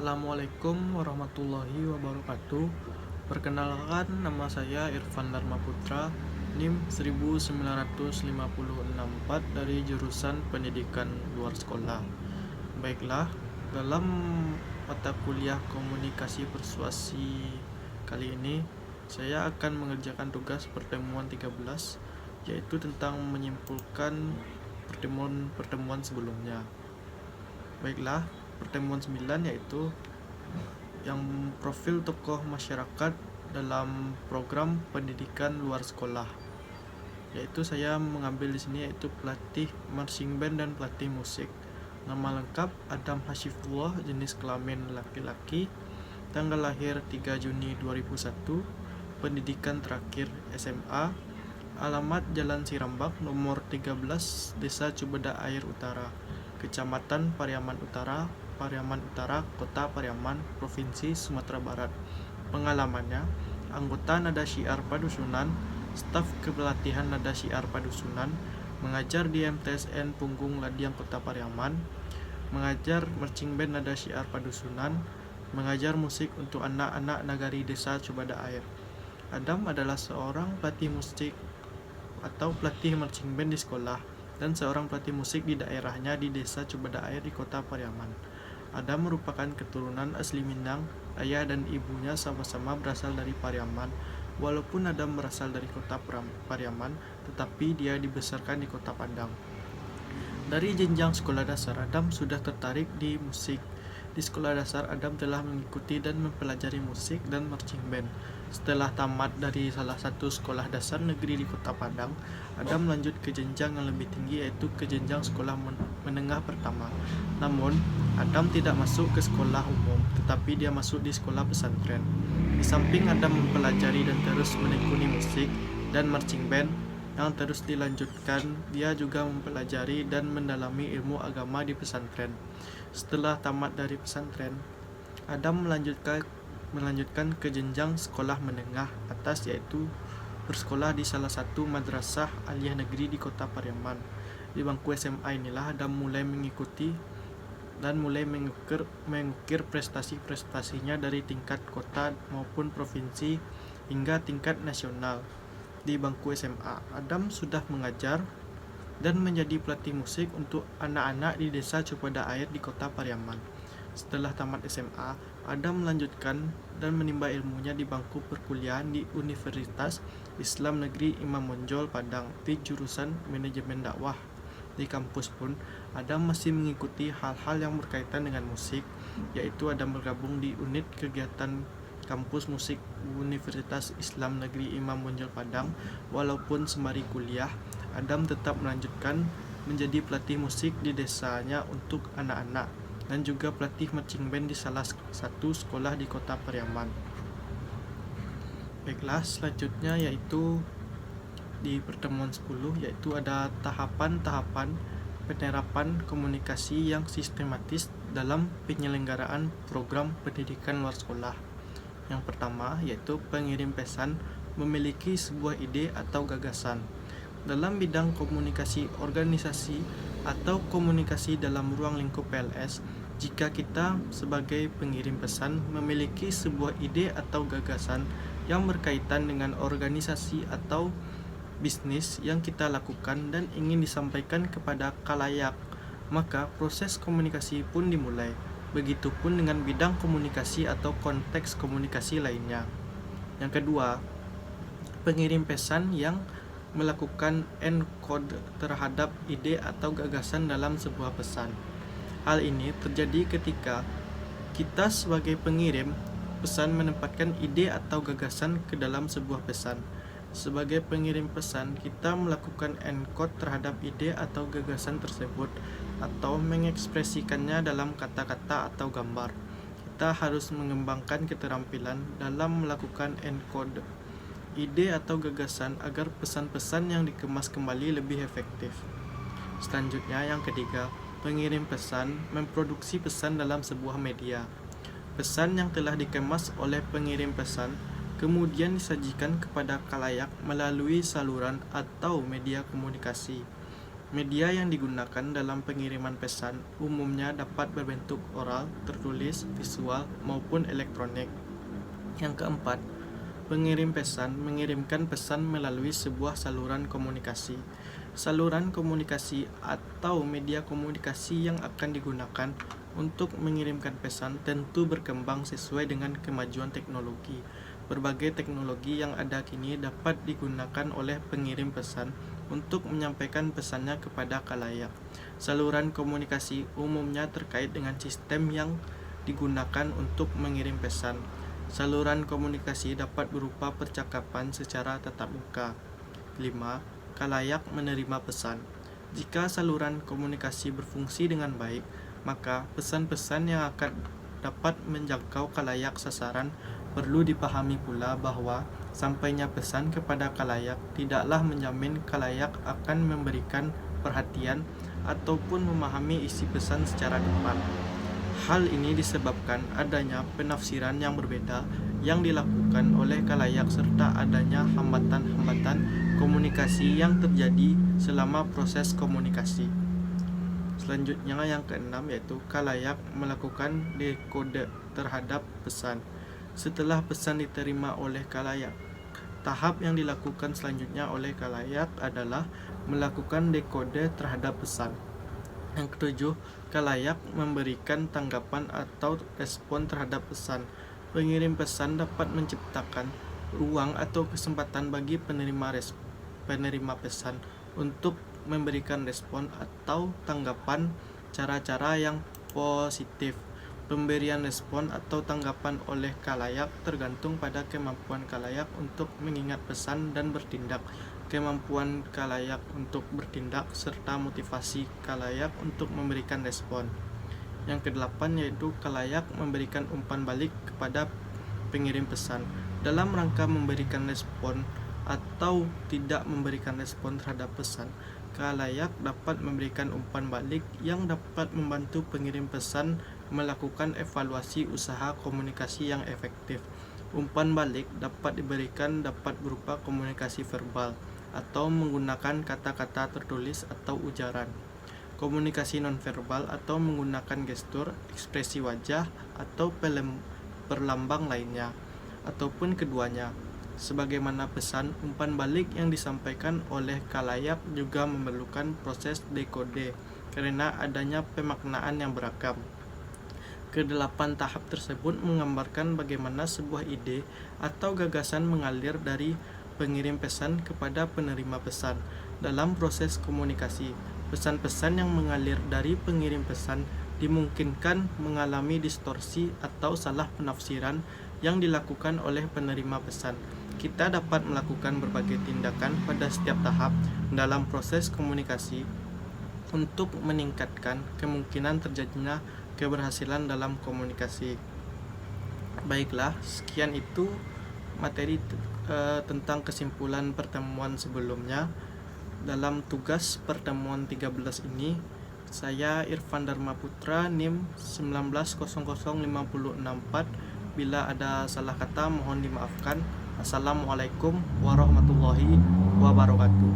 Assalamualaikum warahmatullahi wabarakatuh. Perkenalkan, nama saya Irfan Dharma Putra, NIM 19564 dari jurusan Pendidikan Luar Sekolah. Baiklah, dalam mata kuliah Komunikasi Persuasi kali ini, saya akan mengerjakan tugas pertemuan 13, yaitu tentang menyimpulkan pertemuan sebelumnya. Baiklah, pertemuan 9 yaitu yang profil tokoh masyarakat dalam program pendidikan luar sekolah. Yaitu saya mengambil di sini yaitu pelatih marching band dan pelatih musik. Nama lengkap Adam Hashifullah, jenis kelamin laki-laki, tanggal lahir 3 Juni 2001, pendidikan terakhir SMA, alamat Jalan Sirambak nomor 13, Desa Cubeda Air Utara, Kecamatan Pariaman Utara, Kota Pariaman, Provinsi Sumatera Barat. Pengalamannya, anggota Nada Syiar Padusunan, staf kepelatihan Nada Syiar Padusunan, mengajar di MTSN Punggung Ladiang Kota Pariaman, mengajar marching band Nada Syiar Padusunan, mengajar musik untuk anak-anak nagari Desa Cubeda Air. Adam adalah seorang pelatih musik atau pelatih marching band di sekolah dan seorang pelatih musik di daerahnya di Desa Cubeda Air di Kota Pariaman. Adam merupakan keturunan asli Minang. Ayah dan ibunya sama-sama berasal dari Pariaman. Walaupun Adam berasal dari Kota Pariaman, tetapi dia dibesarkan di Kota Padang. Dari jenjang sekolah dasar, Adam sudah tertarik di musik. Di sekolah dasar, Adam telah mengikuti dan mempelajari musik dan marching band. Setelah tamat dari salah satu sekolah dasar negeri di Kota Padang, Adam lanjut ke jenjang yang lebih tinggi, yaitu ke jenjang sekolah menengah pertama. Namun, Adam tidak masuk ke sekolah umum, tetapi dia masuk di sekolah pesantren. Di samping Adam mempelajari dan terus menekuni musik dan marching band yang terus dilanjutkan, dia juga mempelajari dan mendalami ilmu agama di pesantren. Setelah tamat dari pesantren, Adam melanjutkan ke jenjang sekolah menengah atas, yaitu bersekolah di salah satu madrasah aliyah negeri di Kota Pariaman. Di bangku SMA inilah Adam mulai mengikuti dan mulai mengukir prestasi-prestasinya dari tingkat kota maupun provinsi hingga tingkat nasional. Di bangku SMA, Adam sudah mengajar dan menjadi pelatih musik untuk anak-anak di Desa Cubeda Air di Kota Pariaman. Setelah tamat SMA, Adam melanjutkan dan menimba ilmunya di bangku perkuliahan di Universitas Islam Negeri Imam Bonjol Padang di jurusan Manajemen Dakwah. Di kampus pun, Adam masih mengikuti hal-hal yang berkaitan dengan musik, yaitu Adam bergabung di unit kegiatan kampus musik Universitas Islam Negeri Imam Bonjol Padang. Walaupun sembari kuliah, Adam tetap melanjutkan menjadi pelatih musik di desanya untuk anak-anak dan juga pelatih marching band di salah satu sekolah di Kota Pariaman. Baiklah, selanjutnya yaitu di pertemuan 10, yaitu ada tahapan-tahapan penerapan komunikasi yang sistematis dalam penyelenggaraan program pendidikan luar sekolah. Yang pertama yaitu pengirim pesan memiliki sebuah ide atau gagasan. Dalam bidang komunikasi organisasi atau komunikasi dalam ruang lingkup PLS, jika kita sebagai pengirim pesan memiliki sebuah ide atau gagasan yang berkaitan dengan organisasi atau bisnis yang kita lakukan dan ingin disampaikan kepada khalayak, maka proses komunikasi pun dimulai. Begitupun dengan bidang komunikasi atau konteks komunikasi lainnya. Yang kedua, pengirim pesan yang melakukan encode terhadap ide atau gagasan dalam sebuah pesan. Hal ini terjadi ketika kita sebagai pengirim pesan menempatkan ide atau gagasan ke dalam sebuah pesan. Sebagai pengirim pesan, kita melakukan encode terhadap ide atau gagasan tersebut atau mengekspresikannya dalam kata-kata atau gambar. Kita harus mengembangkan keterampilan dalam melakukan encode ide atau gagasan agar pesan-pesan yang dikemas kembali lebih efektif. Selanjutnya, yang ketiga, pengirim pesan memproduksi pesan dalam sebuah media. Pesan yang telah dikemas oleh pengirim pesan kemudian disajikan kepada khalayak melalui saluran atau media komunikasi. Media yang digunakan dalam pengiriman pesan umumnya dapat berbentuk oral, tertulis, visual, maupun elektronik. Yang keempat, pengirim pesan mengirimkan pesan melalui sebuah saluran komunikasi. Saluran komunikasi atau media komunikasi yang akan digunakan untuk mengirimkan pesan tentu berkembang sesuai dengan kemajuan teknologi. Berbagai teknologi yang ada kini dapat digunakan oleh pengirim pesan untuk menyampaikan pesannya kepada khalayak. Saluran komunikasi umumnya terkait dengan sistem yang digunakan untuk mengirim pesan. Saluran komunikasi dapat berupa percakapan secara tatap muka. 5. Khalayak menerima pesan. Jika saluran komunikasi berfungsi dengan baik, maka pesan-pesan yang akan dapat menjangkau khalayak sasaran. Perlu dipahami pula bahwa sampainya pesan kepada khalayak tidaklah menjamin khalayak akan memberikan perhatian ataupun memahami isi pesan secara tepat. Hal ini disebabkan adanya penafsiran yang berbeda yang dilakukan oleh khalayak serta adanya hambatan-hambatan komunikasi yang terjadi selama proses komunikasi. Selanjutnya yang keenam yaitu khalayak melakukan dekode terhadap pesan. Setelah pesan diterima oleh khalayak, tahap yang dilakukan selanjutnya oleh khalayak adalah melakukan dekode terhadap pesan. Yang ketujuh, khalayak memberikan tanggapan atau respon terhadap pesan. Pengirim pesan dapat menciptakan ruang atau kesempatan bagi penerima pesan untuk memberikan respon atau tanggapan cara-cara yang positif. Pemberian respon atau tanggapan oleh khalayak tergantung pada kemampuan khalayak untuk mengingat pesan dan bertindak, kemampuan khalayak untuk bertindak, serta motivasi khalayak untuk memberikan respon. Yang kedelapan yaitu khalayak memberikan umpan balik kepada pengirim pesan. Dalam rangka memberikan respon atau tidak memberikan respon terhadap pesan, khalayak dapat memberikan umpan balik yang dapat membantu pengirim pesan melakukan evaluasi usaha komunikasi yang efektif. Umpan balik dapat berupa komunikasi verbal atau menggunakan kata-kata tertulis atau ujaran, komunikasi nonverbal atau menggunakan gestur, ekspresi wajah, atau perlambang lainnya, ataupun keduanya. Sebagaimana pesan, umpan balik yang disampaikan oleh khalayak juga memerlukan proses dekode karena adanya pemaknaan yang beragam. Kedelapan tahap tersebut menggambarkan bagaimana sebuah ide atau gagasan mengalir dari pengirim pesan kepada penerima pesan. Dalam proses komunikasi, pesan-pesan yang mengalir dari pengirim pesan dimungkinkan mengalami distorsi atau salah penafsiran yang dilakukan oleh penerima pesan. Kita dapat melakukan berbagai tindakan pada setiap tahap dalam proses komunikasi untuk meningkatkan kemungkinan terjadinya keberhasilan dalam komunikasi. Baiklah, sekian itu materi tentang kesimpulan pertemuan sebelumnya. Dalam tugas pertemuan 13 ini, saya Irfan Dharma Putra, NIM 1900564. Bila ada salah kata mohon dimaafkan. Assalamualaikum warahmatullahi wabarakatuh.